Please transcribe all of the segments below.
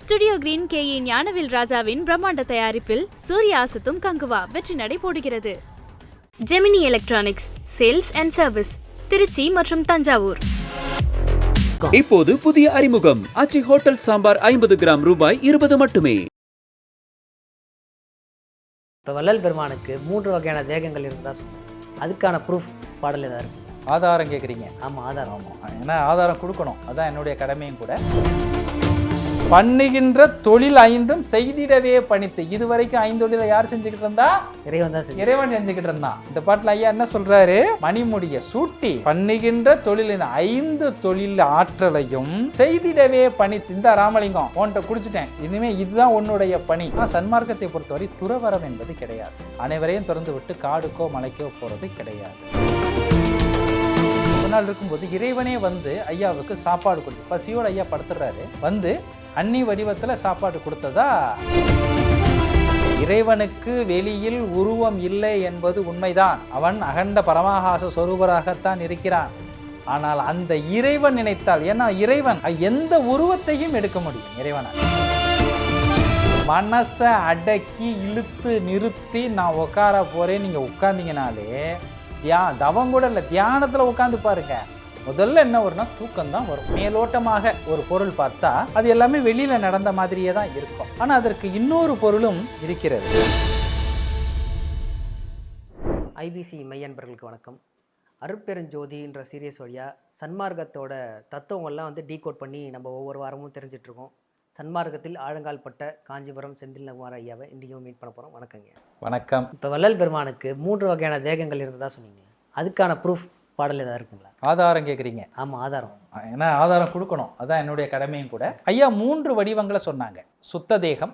Studio green KE Gnanavel ராஜாவின் பிரம்மாண்ட தயாரிப்பில் சூர்யா அசத்தும் கங்குவா வெற்றி நடை போடுகிறது. Gemini electronics sales and service Trichy மற்றும் தஞ்சாவூர். இப்போது புதிய அறிமுகம் ஆச்சி ஹோட்டல் சாம்பார் 50 கிராம் ரூபாய் 20 மட்டுமே. இப்போ வள்ளல் பெருமானுக்கு 3 வகையான தேகங்கள் இருந்தால் சொல்லுங்கள். அதுக்கான ப்ரூஃப் பாடல் ஏதாவது இருக்கு? ஆதாரம் கேட்குறீங்க? ஆமாம், ஆதாரம். ஆமாம், ஏன்னா ஆதாரம் கொடுக்கணும், அதான் என்னுடைய கடமையும் கூட. பண்ணுகின்ற தொழில் 5 செய்திடவே பணித்து. இதுவரைக்கும் 5 தொழிலை யார் செஞ்சுக்கிட்டு இருந்தா? இறைவன் தான். இறைவன் செஞ்சுக்கிட்டு இருந்தான். இந்த பாட்டுல ஐயா என்ன சொல்றாரு? மணிமுடிய சூட்டி பண்ணுகின்ற தொழில் 5 தொழில் ஆற்றலையும் செய்திடவே பணித்து. இந்த ராமலிங்கம் உன்கிட்ட குடிச்சிட்டேன், இனிமே இதுதான் உன்னுடைய பணி. சன்மார்க்கத்தை பொறுத்தவரை துறவரம் என்பது கிடையாது. அனைவரையும் திறந்து விட்டு காடுக்கோ மலைக்கோ போறது கிடையாது. ஒரு நாள் இருக்கும்போது இறைவனே வந்து ஐயாவுக்கு சாப்பாடு கொடுத்து, பசியோடு ஐயா படுத்துறாரு, வந்து அன்னி வடிவத்தில் சாப்பாடு கொடுத்ததா. இறைவனுக்கு வெளியில் உருவம் இல்லை என்பது உண்மைதான். அவன் அகண்ட பரமாகாச சொரூபராகத்தான் இருக்கிறான். ஆனால் அந்த இறைவன் நினைத்தால், ஏன்னா இறைவன் எந்த உருவத்தையும் எடுக்க முடியும். இறைவனால் மனசை அடக்கி இழுத்து நிறுத்தி நான் உட்கார போறேன், நீங்க உட்கார்ந்தீங்கனாலே தவம் கூட இல்லை, தியானத்துல உட்காந்து பாருங்க. முதல்ல என்ன வரும்னா தூக்கம் தான் வரும். மேலோட்டமாக ஒரு பொருள் பார்த்தா அது எல்லாமே வெளியில நடந்த மாதிரியே தான் இருக்கும். ஆனா அதற்கு இன்னொரு பொருளும் இருக்கிறது. IBC மையன்பர்களுக்கு வணக்கம். அருட்பெருஞ்சோதின்ற சீரியஸ் வழியாக சன்மார்க்கத்தோட தத்துவங்கள்லாம் வந்து டீகோட் பண்ணி நம்ம ஒவ்வொரு வாரமும் தெரிஞ்சிட்ருக்கோம். சன்மார்க்கத்தில் ஆழங்கால் பட்ட காஞ்சிபுரம் செந்தில்குமார் ஐயாவை இன்றைக்கும் மீட் பண்ண போகிறோம். வணக்கங்க. வணக்கம். இப்போ வள்ளல் பெருமானுக்கு 3 வகையான தேகங்கள் இருந்ததா சொன்னீங்க. அதுக்கான ப்ரூஃப் பாடல் ஏதாவது இருக்குங்களா? ஆதாரம் கேட்குறீங்க? ஆமாம், ஆதாரம். ஏன்னா ஆதாரம் கொடுக்கணும், அதான் என்னுடைய கடமையும் கூட. ஐயா 3 வடிவங்களை சொன்னாங்க. சுத்த தேகம்,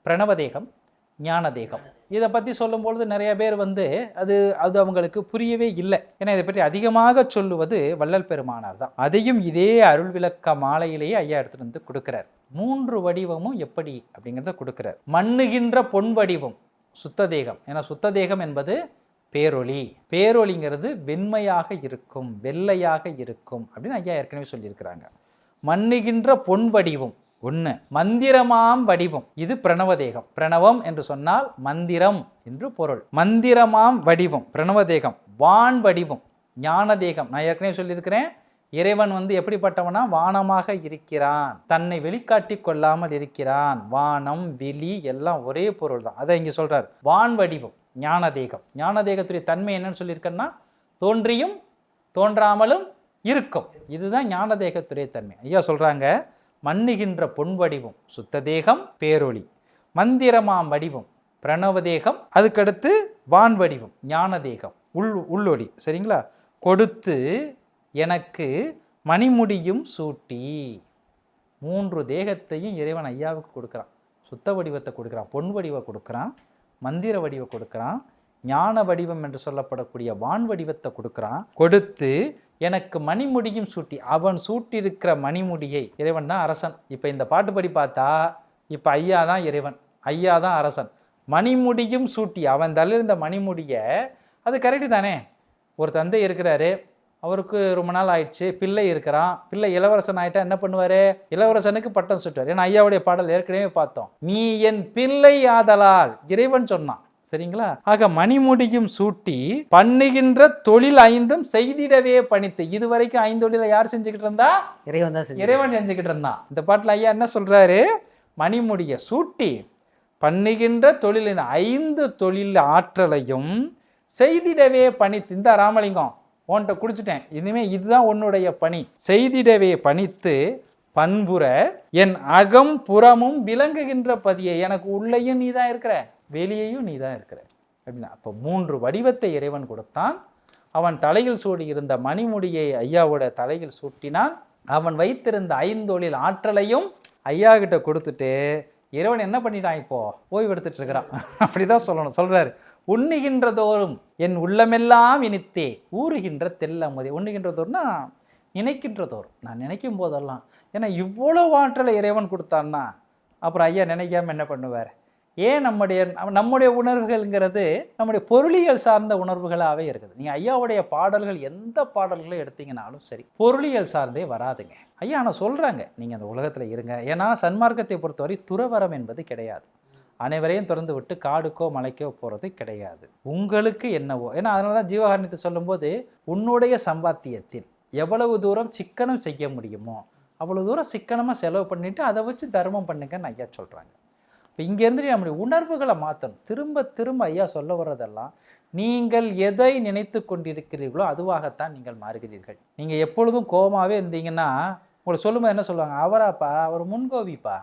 பிரணவ தேகம், ஞான தேகம். இதை பற்றி சொல்லும்பொழுது நிறைய பேர் வந்து அது அவங்களுக்கு புரியவே இல்லை. ஏன்னா இதை பற்றி அதிகமாக சொல்லுவது வள்ளல் பெருமானார் தான். அதையும் இதே அருள் விளக்க மாலையிலேயே ஐயா எடுத்துகிட்டு வந்து கொடுக்குறார். 3 வடிவமும் எப்படி அப்படிங்கிறத கொடுக்குறார். மண்ணுகின்ற பொன் வடிவம் சுத்த தேகம். ஏன்னா சுத்த தேகம் என்பது பேரொளி. பேரொளிங்கிறது வெண்மையாக இருக்கும், வெள்ளையாக இருக்கும் அப்படின்னு ஐயா ஏற்கனவே சொல்லியிருக்கிறாங்க. மண்ணுகின்ற பொன் வடிவம் ஒன்று. மந்திரமாம் வடிவம், இது பிரணவ தேகம். பிரணவம் என்று சொன்னால் மந்திரம் என்று பொருள். மந்திரமாம் வடிவம் பிரணவ தேகம். வான் வடிவம் ஞான தேகம். நான் ஏற்கனவே சொல்லியிருக்கிறேன், இறைவன் வந்து எப்படிப்பட்டவனா வானமாக இருக்கிறான், தன்னை வெளிக்காட்டி கொள்ளாமல் இருக்கிறான். வானம் வெளி எல்லாம் ஒரே பொருள் தான். அதை இங்கே சொல்றார். வான் வடிவம் ஞான தேகம். ஞான தேகத்துடைய தன்மை என்னன்னு சொல்லியிருக்கேன்னா தோன்றியும் தோன்றாமலும் இருக்கும். இதுதான் ஞான தேகத்துடைய தன்மை. ஐயா சொல்றாங்க, மண்ணுகின்ற பொன் வடிவம் சுத்த தேகம் பேரொளி, மந்திரமாம் வடிவம் பிரணவ தேகம், அதுக்கடுத்து வான் வடிவம் ஞான தேகம் உள்ளொளி. சரிங்களா? கொடுத்து எனக்கு மணிமுடியும் சூட்டி. 3 தேகத்தையும் இறைவன் ஐயாவுக்கு கொடுக்குறான். சுத்த வடிவத்தை கொடுக்குறான், பொன் வடிவை கொடுக்குறான், மந்திர வடிவை கொடுக்குறான், ஞான வடிவம் என்று சொல்லப்படக்கூடிய வான் வடிவத்தை கொடுக்குறான். கொடுத்து எனக்கு மணிமுடியும் சூட்டி. அவன் சூட்டியிருக்கிற மணிமுடியை, இறைவன் தான் அரசன். இப்போ இந்த பாட்டுப்படி பார்த்தா இப்போ ஐயா தான் இறைவன், ஐயா தான் அரசன். மணிமுடியும் சூட்டி, அவன் தள்ளிருந்த மணிமுடியை, அது கரெக்டு தானே? ஒரு தந்தை இருக்கிறாரு, அவருக்கு ரொம்ப நாள் ஆயிடுச்சு, பிள்ளை இருக்கிறான். பிள்ளை இளவரசன் ஆகிட்டா என்ன பண்ணுவார்? இளவரசனுக்கு பட்டம் சுட்டுவார். ஏன்னா ஐயாவுடைய பாடல் ஏற்கனவே பார்த்தோம். நீ என் பிள்ளை ஆதலால் இறைவன் சொன்னான். சரிங்களா? ஆக மணிமுடியும் சூட்டி பண்ணுகின்ற தொழில் 5 செய்திடவே பணித்து. இதுவரைக்கும் 5 தொழிலை யார் செஞ்சுக்கிட்டு இருந்தா? இறைவன் தான். இறைவன் செஞ்சுக்கிட்டு இருந்தான். இந்த பாட்டில் ஐயா என்ன சொல்றாரு? மணிமுடிய சூட்டி பண்ணுகின்ற தொழில் 5 தொழில் ஆற்றலையும் செய்திடவே பணித்து. இந்த ராமலிங்கம் உன்கிட்ட குடிச்சிட்டேன், இனிமே இதுதான் உன்னுடைய பணி. செய்திடவே பணித்து பண்புற என் அகம் புறமும் விளங்குகின்ற பதியை. எனக்கு உள்ளேயும் நீ தான் இருக்கிற, வெளியையும் நீ தான் இருக்கிற அப்படின்னா. அப்போ 3 வடிவத்தை இறைவன் கொடுத்தான். அவன் தலையில் சூடி இருந்த மணிமுடியை ஐயாவோட தலையில் சூட்டினான். அவன் வைத்திருந்த 5 தொழில் ஆற்றலையும் ஐயா கிட்ட கொடுத்துட்டு இறைவன் என்ன பண்ணிட்டான்? இப்போ ஓய்வு எடுத்துட்டு இருக்கிறான். அப்படிதான் சொல்லணும். சொல்றாரு, உண்ணுகின்றதோறும் என் உள்ளமெல்லாம் இனித்தே ஊறுகின்ற தெல்லமுதே. உண்ணுகின்றதோறும்னா நினைக்கின்றதோறும், நான் நினைக்கும் போதெல்லாம். ஏன்னா இவ்வளோ ஆற்றலை இறைவன் கொடுத்தான்னா அப்புறம் ஐயா நினைக்காம என்ன பண்ணுவார்? ஏன் நம்முடைய உணர்வுகள்ங்கிறது நம்முடைய பொருளியல் சார்ந்த உணர்வுகளாகவே இருக்குது. நீங்கள் ஐயாவுடைய பாடல்கள் எந்த பாடல்களை எடுத்தீங்கன்னாலும் சரி பொருளியல் சார்ந்தே வராதுங்க. ஐயா ஆனால் சொல்கிறாங்க நீங்கள் அந்த உலகத்தில் இருங்க. ஏன்னா சன்மார்க்கத்தை பொறுத்தவரை துறவரம் என்பது கிடையாது. அனைவரையும் திறந்து விட்டு காடுக்கோ மலைக்கோ போகிறது கிடையாது. உங்களுக்கு என்னவோ, ஏன்னா அதனால தான் ஜீவகாருண்யத்தை சொல்லும்போது உன்னுடைய சம்பாத்தியத்தில் எவ்வளவு தூரம் சிக்கனம் செய்ய முடியுமோ அவ்வளோ தூரம் சிக்கனமாக செலவு பண்ணிவிட்டு அதை வச்சு தர்மம் பண்ணுங்கன்னு ஐயா சொல்கிறாங்க. இப்போ இங்கேருந்து நம்முடைய உணர்வுகளை மாற்றணும். திரும்ப திரும்ப ஐயா சொல்ல வர்றதெல்லாம் நீங்கள் எதை நினைத்து கொண்டிருக்கிறீர்களோ அதுவாகத்தான் நீங்கள் மாறுகிறீர்கள். நீங்கள் எப்பொழுதும் கோபமாகவே இருந்தீங்கன்னா உங்களை சொல்லும்போது என்ன சொல்லுவாங்க, அவராப்பா அவர் முன்கோவிப்பா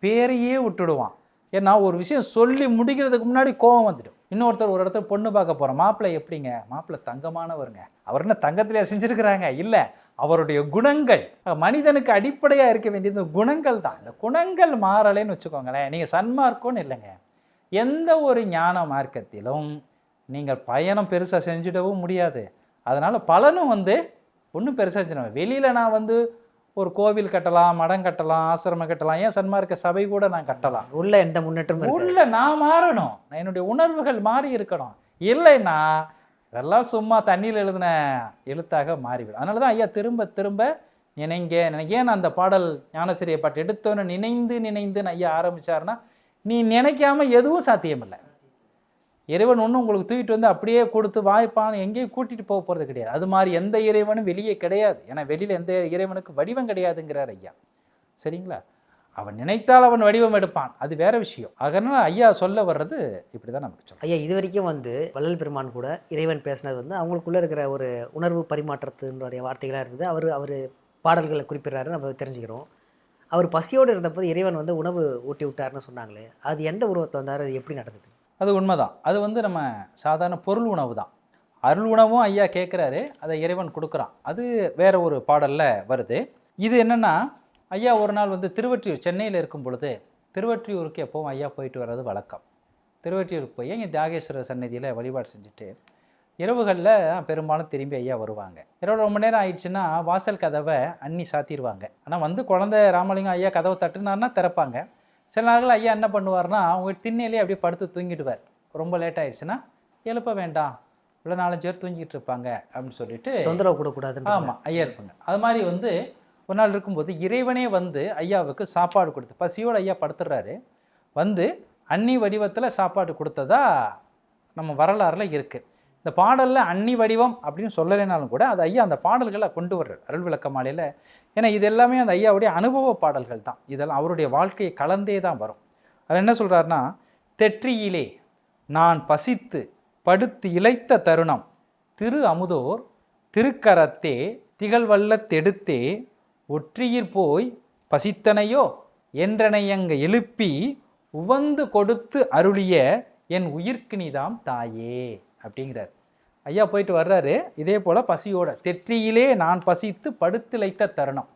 பேரையே விட்டுடுவான். ஏன்னா ஒரு விஷயம் சொல்லி முடிக்கிறதுக்கு முன்னாடி கோபம் வந்துடும். இன்னொருத்தர் ஒரு இடத்துல பொண்ணு பார்க்க போகிறோம், மாப்பிள்ளை எப்படிங்க, மாப்பிள்ளை தங்கமானவருங்க, அவர் என்ன தங்கத்திலே செஞ்சுருக்கிறாங்க, இல்லை அவருடைய குணங்கள். மனிதனுக்கு அடிப்படையாக இருக்க வேண்டியது குணங்கள் தான். இந்த குணங்கள் மாறலைன்னு வச்சுக்கோங்களேன், நீங்கள் சன்மார்க்கம்னு இல்லைங்க, எந்த ஒரு ஞான மார்க்கத்திலும் நீங்கள் பயணம் பெருசாக செஞ்சிடவும் முடியாது. அதனால் பலனும் ஒன்றும் பெருசாக செஞ்சிடும். வெளியில் நான் ஒரு கோவில் கட்டலாம், மடம் கட்டலாம், ஆசிரமம் கட்டலாம், ஏன் சன்மார்க்க சபை கூட நான் கட்டலாம். உள்ள எந்த முன்னேற்றம் உள்ள நான் மாறணும், நான் என்னுடைய உணர்வுகள் மாறி இருக்கணும். இல்லைன்னா இதெல்லாம் சும்மா தண்ணியில் எழுதின எழுத்தாக மாறிவிடும். அதனால தான் ஐயா திரும்ப திரும்ப ஏன் அந்த பாடல் ஞானசிரிய பாட்டு எடுத்தோன்னு நினைந்துன்னு ஐயா ஆரம்பிச்சாருன்னா, நீ நினைக்காம எதுவும் சாத்தியமில்லை. இறைவன் ஒன்றும் உங்களுக்கு தூக்கிட்டு அப்படியே கொடுத்து வாய்ப்பான்னு எங்கேயும் கூட்டிகிட்டு போக போகிறது கிடையாது. அது மாதிரி எந்த இறைவனும் வெளியே கிடையாது. ஏன்னா வெளியில் எந்த இறைவனுக்கு வடிவம் கிடையாதுங்கிறார் ஐயா. சரிங்களா? அவன் நினைத்தால் அவன் வடிவம் எடுப்பான், அது வேற விஷயம். அதனால ஐயா சொல்ல வர்றது இப்படி தான் நமக்கு சொல்லும். ஐயா, இது வரைக்கும் வள்ளல் பெருமான் கூட இறைவன் பேசினது அவங்களுக்குள்ளே இருக்கிற ஒரு உணர்வு பரிமாற்றத்தினுடைய வார்த்தைகளாக இருந்தது. அவர் பாடல்களை குறிப்பிட்றாரு, நம்ம தெரிஞ்சுக்கிறோம். அவர் பசியோடு இருந்தபோது இறைவன் உணவு ஊட்டி விட்டாருன்னு சொன்னாங்களே, அது எந்த உருவத்தை வந்தார், அது எப்படி நடந்தது? அது உண்மைதான். அது நம்ம சாதாரண பொருள் உணவு தான். அருள் உணவும் ஐயா கேட்குறாரு, அதை இறைவன் கொடுக்குறான். அது வேற ஒரு பாடலில் வருது. இது என்னென்னா, ஐயா ஒரு நாள் திருவொற்றியூர் சென்னையில் இருக்கும் பொழுது திருவொற்றியூருக்கு எப்போவும் ஐயா போயிட்டு வர்றது வழக்கம். திருவொற்றியூருக்கு போய் இங்கே தியாகேஸ்வரர் சன்னதியில் வழிபாடு செஞ்சுட்டு இரவுகளில் பெரும்பாலும் திரும்பி ஐயா வருவாங்க. ரொம்ப மணி நேரம் ஆயிடுச்சுன்னா வாசல் கதவை அண்ணி சாத்திடுவாங்க. ஆனால் குழந்தை ராமலிங்கம் ஐயா கதவை தட்டுனார்னா திறப்பாங்க. சில நாட்கள் ஐயா என்ன பண்ணுவார்னா, அவங்க திண்ணையிலே அப்படியே படுத்து தூங்கிடுவார். ரொம்ப லேட் ஆகிடுச்சுன்னா எழுப்ப வேண்டாம், இவ்வளோ 4-5 பேர் தூங்கிட்டு இருப்பாங்க அப்படின்னு சொல்லிட்டு தொந்தரவு கூடக்கூடாது. ஆமாம், ஐயா இருப்பாங்க. அது மாதிரி ஒரு நாள் இருக்கும்போது இறைவனே ஐயாவுக்கு சாப்பாடு கொடுத்து, பசியோடு ஐயா படுத்துடுறாரு, அன்னி வடிவத்தில் சாப்பாடு கொடுத்ததா நம்ம வரலாறுல இருக்குது. இந்த பாடலில் அன்னி வடிவம் அப்படின்னு சொல்லலைனாலும் கூட அது ஐயா அந்த பாடல்களை கொண்டு வர்றார் அருள் விளக்க மாலையில். ஏன்னா இது எல்லாமே அந்த ஐயாவுடைய அனுபவ பாடல்கள் தான். இதெல்லாம் அவருடைய வாழ்க்கையை கலந்தே தான் வரும். அதில் என்ன சொல்கிறாருன்னா, தெற்றியிலே நான் பசித்து படுத்து இளைத்த தருணம் திரு அமுதோர் திருக்கரத்தே திகழ்வல்லத்தெடுத்தே ஒற்றியிற் போய் பசித்தனையோ என்றனையங்க எழுப்பி உவந்து கொடுத்து அருளிய என் உயிர்க்கினிதாம் தாயே அப்படிங்கிறார். ஐயா போயிட்டு வர்றாரு, இதே போல் பசியோட தெற்றியிலே நான் பசித்து படுத்திழைத்த தருணம்.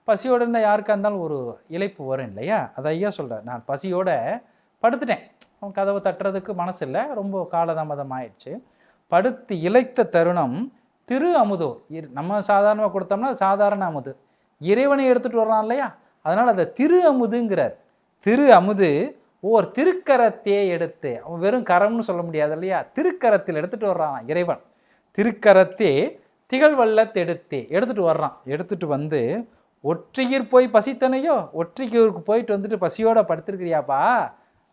பசியோடு இருந்தால் யாருக்காக இருந்தாலும் ஒரு இழைப்பு வரும் இல்லையா, அதை ஐயா சொல்கிறார். நான் பசியோட படுத்துட்டேன், அவன் கதவை தட்டுறதுக்கு மனசு இல்லை, ரொம்ப காலதாமதம் ஆயிடுச்சு. படுத்து இழைத்த தருணம் திரு அமுதோ, நம்ம சாதாரணமாக கொடுத்தோம்னா சாதாரண அமுது, இறைவனை எடுத்துகிட்டு வர்றான் இல்லையா, அதனால் அதை திரு அமுதுங்கிறார். திரு அமுது ஓர் திருக்கரத்தையே எடுத்து, அவன் வெறும் கரம்னு சொல்ல முடியாது இல்லையா, திருக்கரத்தில் எடுத்துகிட்டு வர்றான் இறைவன். திருக்கரத்தே திகழ்வல்லத்தெடுத்தே எடுத்துகிட்டு வர்றான். எடுத்துகிட்டு ஒற்றியூர் போய் பசித்தனையோ, ஒற்றியூருக்கு போயிட்டு பசியோட படுத்திருக்கிறியாப்பா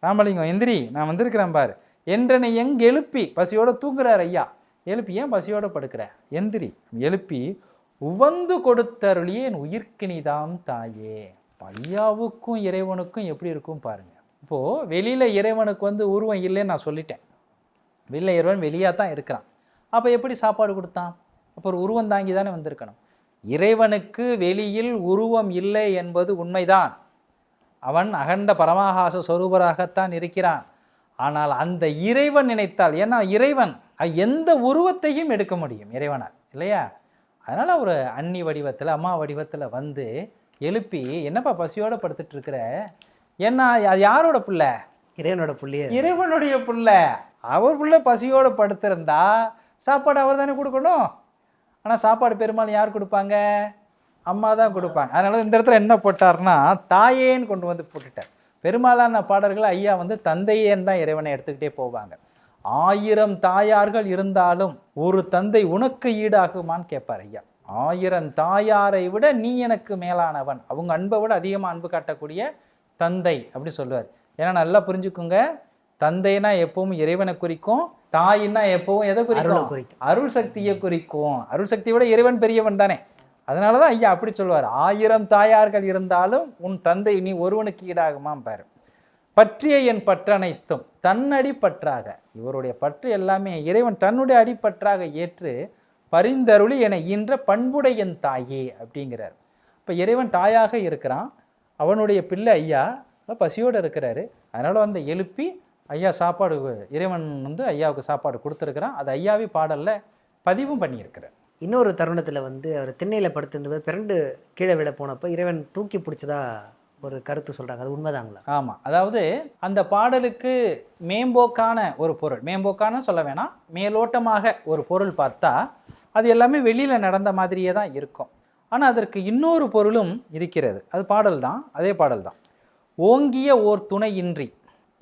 ராமலிங்கம், எந்திரி நான் வந்திருக்கிறேன் பாரு என்றனை எழுப்பி, பசியோட தூங்குறார் ஐயா, எழுப்பி ஏன் பசியோட படுக்கிற, எந்திரி எழுப்பி உவந்து கொடுத்தருளியே என் உயிர்க்கினிதாம் தாயே. ஐயாவுக்கும் இறைவனுக்கும் எப்படி இருக்கும் பாருங்க. இப்போது வெளியில் இறைவனுக்கு உருவம் இல்லைன்னு நான் சொல்லிட்டேன், வெளியில் இறைவன் வெளியாக தான் இருக்கிறான். அப்போ எப்படி சாப்பாடு கொடுத்தான்? அப்போ ஒரு உருவம் தாங்கி தானே வந்திருக்கணும். இறைவனுக்கு வெளியில் உருவம் இல்லை என்பது உண்மைதான். அவன் அகண்ட பரமாகாச சொரூபராகத்தான் இருக்கிறான். ஆனால் அந்த இறைவன் நினைத்தால், ஏன்னா இறைவன் எந்த உருவத்தையும் எடுக்க முடியும் இறைவனால் இல்லையா, அதனால் ஒரு அன்னி வடிவத்தில் அம்மா வடிவத்தில் எழுப்பி என்னப்பா பசியோடு படுத்துட்டு இருக்கிற, ஏன்னா அது யாரோட பிள்ளை, இறைவனோட பிள்ளையே, இறைவனுடைய பிள்ளை. அவர் பிள்ளை பசியோடு படுத்திருந்தா சாப்பாடு அவர் தானே கொடுக்கணும். ஆனால் சாப்பாடு பெரும்பாலும் யார் கொடுப்பாங்க, அம்மா தான் கொடுப்பாங்க. அதனால இந்த இடத்துல என்ன போட்டார்னா தாயேன்னு கொண்டு போட்டுட்டார். பெரும்பாலான பாடல்கள் ஐயா வந்து தந்தையேன்னு தான் இறைவனை எடுத்துக்கிட்டே போவாங்க. 1000 தாயார்கள் இருந்தாலும் ஒரு தந்தை உனக்கு ஈடாகுமான்னு கேட்பார் ஐயா. 1000 தாயாரை விட நீ எனக்கு மேலானவன், அவங்க அன்பை விட அதிகமாக அன்பு காட்டக்கூடிய தந்தை அப்படி சொல்லுவார். ஏன்னா நல்லா புரிஞ்சுக்குங்க, தந்தைனா எப்பவும் இறைவனை குறிக்கும், தாயின்னா எப்பவும் எதை குறிக்கும்? அருள் சக்தியை குறிக்கும். அருள் சக்தியை விட இறைவன் பெரியவன் தானே. அதனால தான் ஐயா அப்படி சொல்லுவார். 1000 தாயார்கள் இருந்தாலும் உன் தந்தை நீ ஒருவனுக்கு ஈடாகுமாம் பாரு. பற்றிய என் பற்றனைத்தும் தன்னடி பற்றாக, இவருடைய பற்று எல்லாமே இறைவன் தன்னுடைய அடிப்பற்றாக ஏற்று பரிந்தருளி என ஈன்ற பண்புடைய என் தாயே அப்படிங்கிறார். இப்போ இறைவன் தாயாக இருக்கிறான், அவனுடைய பிள்ளை ஐயா பசியோடு இருக்கிறாரு. அதனால் வந்து எழுப்பி ஐயா சாப்பாடு, இறைவன் வந்து ஐயாவுக்கு சாப்பாடு கொடுத்துருக்குறான். அது ஐயாவே பாடலில் பதிவும் பண்ணியிருக்கிறார். இன்னொரு தருணத்தில் வந்து அவர் திண்ணையில் படுத்திருந்தது பிறண்டு கீழே விட போனப்போ இறைவன் தூக்கி பிடிச்சதா ஒரு கருத்து சொல்கிறாங்க. அது உண்மைதாங்களா? ஆமாம், அதாவது அந்த பாடலுக்கு மேம்போக்கான ஒரு பொருள், மேம்போக்கான சொல்ல வேணாம், மேலோட்டமாக ஒரு பொருள் பார்த்தா அது எல்லாமே வெளியில் நடந்த மாதிரியே தான் இருக்கும். ஆனால் அதற்கு இன்னொரு பொருளும் இருக்கிறது. அது பாடல் தான், அதே பாடல் தான். ஓங்கிய ஓர் துணையின்றி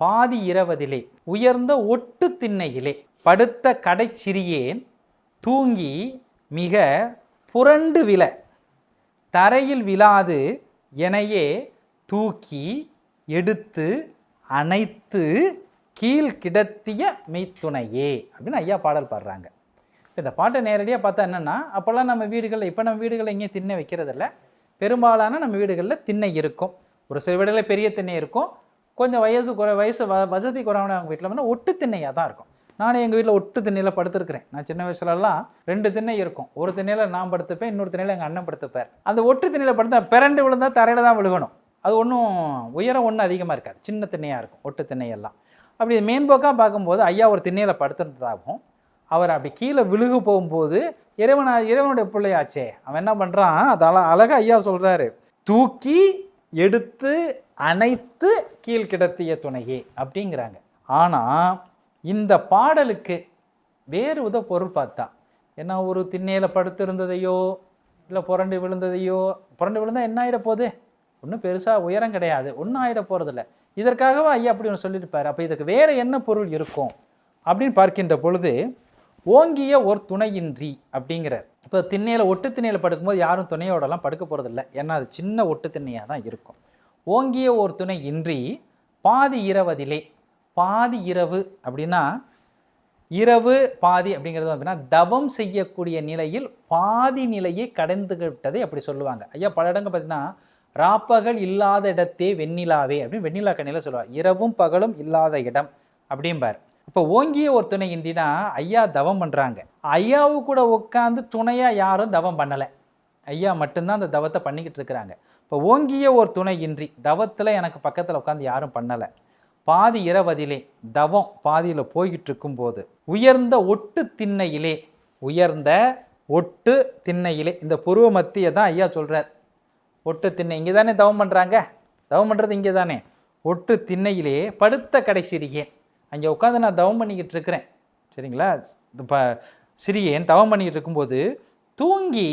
பாதி இரவதிலே உயர்ந்த ஒட்டு திண்ணையிலே படுத்த கடை சிறியேன் தூங்கி மிக புரண்டு விழ தரையில் விழாது எனையே தூக்கி எடுத்து அணைத்து கீழ் கிடத்திய மெய்த்துணையே அப்படின்னு ஐயா பாடல் பாடுறாங்க. இந்த பாட்டை நேரடியாக பார்த்தா என்னென்னா, அப்போல்லாம் நம்ம வீடுகளில், இப்போ நம்ம வீடுகளில் எங்கேயும் திண்ணை வைக்கிறதில்ல. பெரும்பாலான நம்ம வீடுகளில் திண்ணை இருக்கும். ஒரு சில வீடுகளில் பெரிய திண்ணை இருக்கும். கொஞ்சம் வசதி குறைவான அவங்க வீட்டில் வந்து ஒட்டு திண்ணையாக தான் இருக்கும். நானே எங்கள் வீட்டில் ஒட்டு திண்ணையில் படுத்துருக்கிறேன். நான் சின்ன வயசுலலாம் 2 திண்ணை இருக்கும். ஒரு திண்ணையில் நான் படுத்துப்பேன், இன்னொரு திண்ணையில் எங்கள் அண்ணன் படுத்துப்பார். அந்த ஒட்டு திண்ணையில் படுத்தா பிறண்டு விழுந்தால் தரையில் தான் விழுகணும். அது ஒன்றும் உயரம் ஒன்றும் அதிகமாக இருக்காது, சின்ன திண்ணையாக இருக்கும் ஒட்டு திண்ணையெல்லாம். அப்படி மேம்போக்காக பார்க்கும்போது ஐயா ஒரு திண்ணையில் படுத்துறதாகவும், அவர் அப்படி கீழே விழுகு போகும்போது இறைவனுடைய பிள்ளையாச்சே, அவன் என்ன பண்ணுறான், அதெல்லாம் அழகாக ஐயா சொல்கிறாரு, தூக்கி எடுத்து அணைத்து கீழ் கிடத்திய துணையே அப்படிங்கிறாங்க. ஆனால் இந்த பாடலுக்கு வேறு வித பொருள் பார்த்தா, ஏன்னா ஒரு திண்ணையில் படுத்திருந்ததையோ இல்லை புரண்டு விழுந்ததையோ, புரண்டு விழுந்தால் என்ன ஆகிட போகுது, ஒன்றும் பெருசாக உயரம் கிடையாது, ஒன்றும் ஆகிட போகிறதில்ல, இதற்காகவே ஐயா அப்படி ஒன்று சொல்லியிருப்பார். அப்போ இதுக்கு வேறு என்ன பொருள் இருக்கும் அப்படின்னு பார்க்கின்ற பொழுது, ஓங்கிய ஒரு துணையின்றி அப்படிங்கிறார். இப்போ திண்ணையில் ஒட்டு திண்ணையில் படுக்கும்போது யாரும் துணையோடலாம் படுக்க போகிறதில்ல, ஏன்னா அது சின்ன ஒட்டு திண்ணையாக தான் இருக்கும். ஓங்கிய ஒரு துணை இன்றி பாதி இரவதிலே, பாதி இரவு அப்படின்னா இரவு பாதி அப்படிங்கிறது அப்படின்னா தவம் செய்யக்கூடிய நிலையில் பாதி நிலையை கடந்துகிட்டதை அப்படி சொல்லுவாங்க ஐயா. பல இடங்கள் பார்த்தீங்கன்னா ராப்பகல் இல்லாத இடத்தே வெண்ணிலாவே அப்படின்னு வெண்ணிலா கண்ணியில் சொல்லுவாங்க. இரவும் பகலும் இல்லாத இடம் அப்படிம்பார். இப்போ ஓங்கிய ஒரு துணை இன்றினா ஐயா தவம் பண்ணுறாங்க. ஐயாவு கூட உட்காந்து துணையாக யாரும் தவம் பண்ணலை, ஐயா மட்டும்தான் அந்த தவத்தை பண்ணிக்கிட்டு இருக்கிறாங்க. இப்போ ஓங்கிய ஒரு துணை இன்றி, தவத்தில் எனக்கு பக்கத்தில் உட்காந்து யாரும் பண்ணலை, பாதி இரவதிலே தவம் பாதியில் போய்கிட்டு இருக்கும்போது உயர்ந்த ஒட்டு திண்ணையிலே, உயர்ந்த ஒட்டு திண்ணையிலே, இந்த புருவ மத்தியை தான் ஐயா சொல்கிறார். ஒட்டு திண்ணை இங்கே தானே தவம் பண்ணுறாங்க, தவம் பண்ணுறது இங்கே தானே. ஒட்டு திண்ணையிலே படுத்த கடை சிறியேன், அங்கே உட்காந்து நான் தவம் பண்ணிக்கிட்டு இருக்கிறேன் சரிங்களா. இப்போ சிறியேன் தவம் பண்ணிக்கிட்டு இருக்கும்போது தூங்கி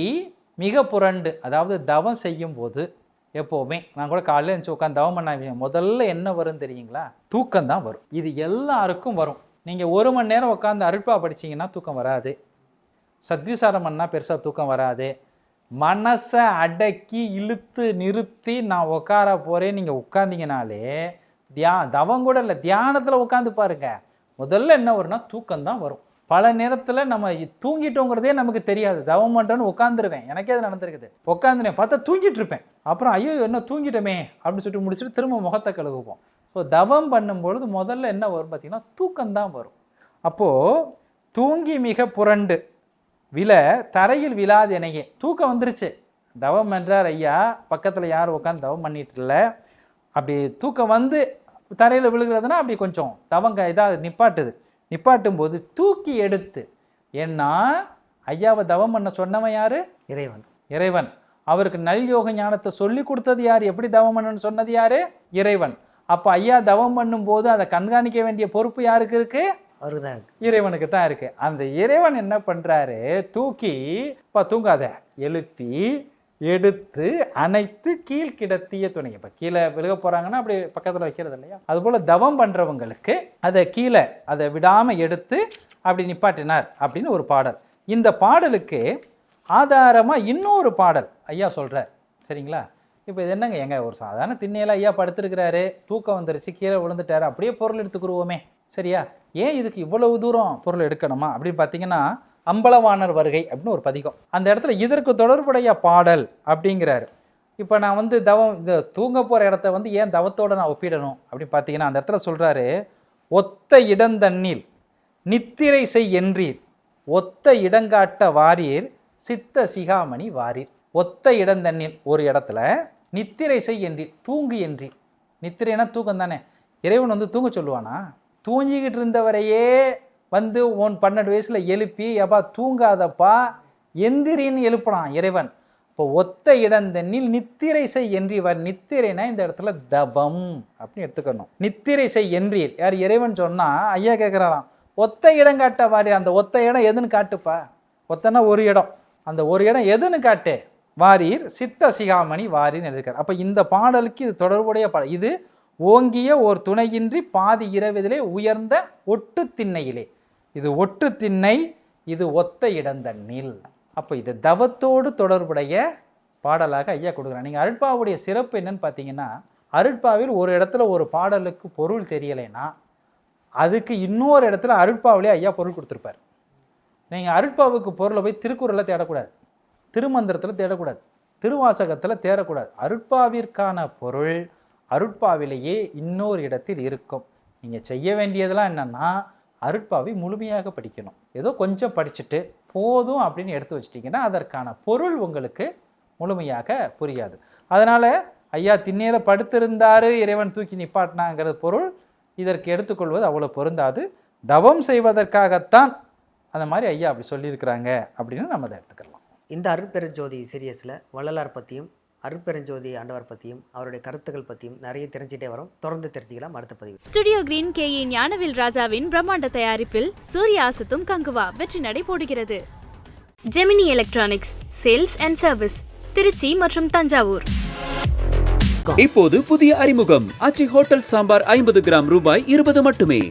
மிக புரண்டு, அதாவது தவம் செய்யும்போது எப்போவுமே நான் கூட காலையில் இருந்துச்சு உட்காந்து தவம் பண்ண முதல்ல என்ன வரும் தெரியுங்களா, தூக்கம்தான் வரும். இது எல்லாருக்கும் வரும். நீங்கள் 1 மணி நேரம் உட்காந்து அருட்பா படிச்சிங்கன்னா தூக்கம் வராது, சத்விசாரம் பண்ணால் பெருசாக தூக்கம் வராது. மனசை அடக்கி இழுத்து நிறுத்தி நான் உட்கார போகிறேன் நீங்கள் உட்காந்திங்கனாலே தவம் கூட இல்லை, தியானத்தில் உட்காந்து பாருங்க, முதல்ல என்ன வரும்னா தூக்கம்தான் வரும். பல நேரத்தில் நம்ம தூங்கிட்டோங்கிறதே நமக்கு தெரியாது, தவம் பண்ணுறேன்னு உட்காந்துருவேன், எனக்கே அது நடந்திருக்குது. உட்காந்துனேன் பார்த்தா தூங்கிட்டு இருப்பேன், அப்புறம் ஐயோ என்ன தூங்கிட்டோமே அப்படின்னு சொல்லிட்டு முடிச்சுட்டு திரும்ப முகத்தை கழுவுவோம். ஸோ தவம் பண்ணும்பொழுது முதல்ல என்ன வரும் பார்த்தீங்கன்னா தூக்கம்தான் வரும். அப்போது தூங்கி மிக புரண்டு விழ தரையில் விழாது எனையே, தூக்கம் வந்துருச்சு, தவம் என்றார் ஐயா, பக்கத்தில் யாரும் உட்காந்து தவம் பண்ணிட்டு இல்லை, அப்படி தூக்கம் வந்து தரையில் விழுகிறதுனா அப்படி கொஞ்சம் தவங்க இதாக நிப்பாட்டும் போது தூக்கி எடுத்து, ஏன்னா ஐயாவை தவம் பண்ண சொன்னவன் யாரு, இறைவன். அவருக்கு நல் யோக ஞானத்தை சொல்லி கொடுத்தது யார், எப்படி தவம் பண்ணணும்னு சொன்னது யாரு, இறைவன். அப்போ ஐயா தவம் பண்ணும்போது அதை கண்காணிக்க வேண்டிய பொறுப்பு யாருக்கு இருக்கு, இறைவனுக்கு தான் இருக்கு. அந்த இறைவன் என்ன பண்றாரு, தூக்கி தூங்காத எழுப்பி எடுத்து அணைத்து கீழ் கிடத்திய துணை. இப்போ கீழே விழுக போகிறாங்கன்னா அப்படி பக்கத்தில் வைக்கிறது இல்லையா, அதுபோல் தவம் பண்ணுறவங்களுக்கு அதை கீழே அதை விடாமல் எடுத்து அப்படி நிப்பாட்டினார் அப்படின்னு ஒரு பாடல். இந்த பாடலுக்கு ஆதாரமாக இன்னொரு பாடல் ஐயா சொல்கிறார். சரிங்களா? இப்போ இது என்னங்க, எங்க ஒரு சாதாரண திண்ணையில் ஐயா படுத்துருக்கிறாரு, தூக்கம் வந்துருச்சு, கீழே விழுந்துட்டாரு, அப்படியே பொருள் எடுத்துக்கிடுவோமே, சரியா? ஏன் இதுக்கு இவ்வளவு தூரம் பொருள் எடுக்கணுமா அப்படின்னு பார்த்தீங்கன்னா, அம்பலவாணர் வருகை அப்படின்னு ஒரு பதிகம். அந்த இடத்துல இதற்கு தொடர்புடைய பாடல் அப்படிங்கிறாரு. இப்போ நான் வந்து தவம் இந்த தூங்க போகிற இடத்த ஏன் தவத்தோடு நான் ஒப்பிடணும் அப்படின்னு பார்த்தீங்கன்னா, அந்த இடத்துல சொல்கிறாரு, ஒத்த இடந்தண்ணில் நித்திரை செய் என்றீர், ஒத்த இடங்காட்ட வாரீர் சித்த சிகாமணி வாரீர். ஒத்த இடந்தண்ணில் ஒரு இடத்துல நித்திரை செய் என்றீர், தூங்கு என்றீர். நித்திரைனா தூக்கம் தானே. இறைவன் தூங்க சொல்லுவானா? தூங்கிக்கிட்டு இருந்தவரையே 12 வயசில் எழுப்பி எப்பா தூங்காதப்பா எந்திரின்னு எழுப்பலாம் இறைவன். இப்போ ஒத்த இடந்தண்ணில் நித்திரை செய் என்றிவர். நித்திரைனா இந்த இடத்துல தபம் அப்படின்னு எடுத்துக்கணும். நித்திரை செய் என்றீர் யார்? இறைவன் சொன்னால் ஐயா கேட்குறாராம், ஒத்த இடம் காட்ட வாரி. அந்த ஒத்த இடம் எதுன்னு காட்டுப்பா. ஒத்தனா ஒரு இடம், அந்த ஒரு இடம் எதுன்னு காட்டு. வாரீர் சித்த சிகாமணி வாரின்னு இருக்கார். அப்போ இந்த பாடலுக்கு இது தொடர்புடைய பாடல். இது ஓங்கிய ஓர் துணையின்றி பாதி இரவிலே உயர்ந்த ஒட்டு திண்ணையிலே. இது ஒட்டு திண்ணை, இது ஒத்த இடந்தண்ணில். அப்போ இது தவத்தோடு தொடர்புடைய பாடலாக ஐயா கொடுக்குறாங்க. நீங்கள் அருட்பாவுடைய சிறப்பு என்னன்னு பார்த்தீங்கன்னா, அருட்பாவில் ஒரு இடத்துல ஒரு பாடலுக்கு பொருள் தெரியலைன்னா அதுக்கு இன்னொரு இடத்துல அருட்பாவிலே ஐயா பொருள் கொடுத்துருப்பார். நீங்கள் அருட்பாவுக்கு பொருளை போய் திருக்குறளில் தேடக்கூடாது, திருமந்திரத்தில் தேடக்கூடாது, திருவாசகத்தில் தேடக்கூடாது. அருட்பாவிற்கான பொருள் அருட்பாவிலேயே இன்னொரு இடத்தில் இருக்கும். நீங்கள் செய்ய வேண்டியதெல்லாம் என்னென்னா, அருட்பாவை முழுமையாக படிக்கணும். ஏதோ கொஞ்சம் படிச்சுட்டு போதும் அப்படின்னு எடுத்து வச்சிட்டிங்கன்னா அதற்கான பொருள் உங்களுக்கு முழுமையாக புரியாது. அதனால் ஐயா திண்ணையில் படுத்திருந்தார், இறைவன் தூக்கி நிப்பாட்டினாங்கிறது பொருள் இதற்கு எடுத்துக்கொள்வது அவ்வளோ பொருந்தாது. தவம் செய்வதற்காகத்தான் அந்த மாதிரி ஐயா அப்படி சொல்லியிருக்கிறாங்க அப்படின்னு நம்ம அதை எடுத்துக்கலாம். இந்த அருட்பெருஞ்சோதி சீரியஸில் வள்ளலார் பற்றியும் அருட்பெருஞ்சோதி ஆண்டவர் பற்றியும் அவருடைய கருத்துக்கள் பற்றியும் நிறைய தெரிஞ்சுட்டே வரும். தொடர்ந்து தெரிஞ்சுக்கலாம் அடுத்த பதிவு. ஸ்டுடியோ கிரீன் KE ஞானவேல் ராஜாவின் பிரம்மாண்ட தயாரிப்பில் சூர்யா அசத்தும் கங்குவா வெற்றி நடை போடுகிறது. Gemini electronics sales and service Trichy மற்றும் தஞ்சாவூர். இப்போது புதிய அறிமுகம் ஆச்சி ஹோட்டல் சாம்பார் 50 கிராம் ரூபாய் 20 மட்டுமே.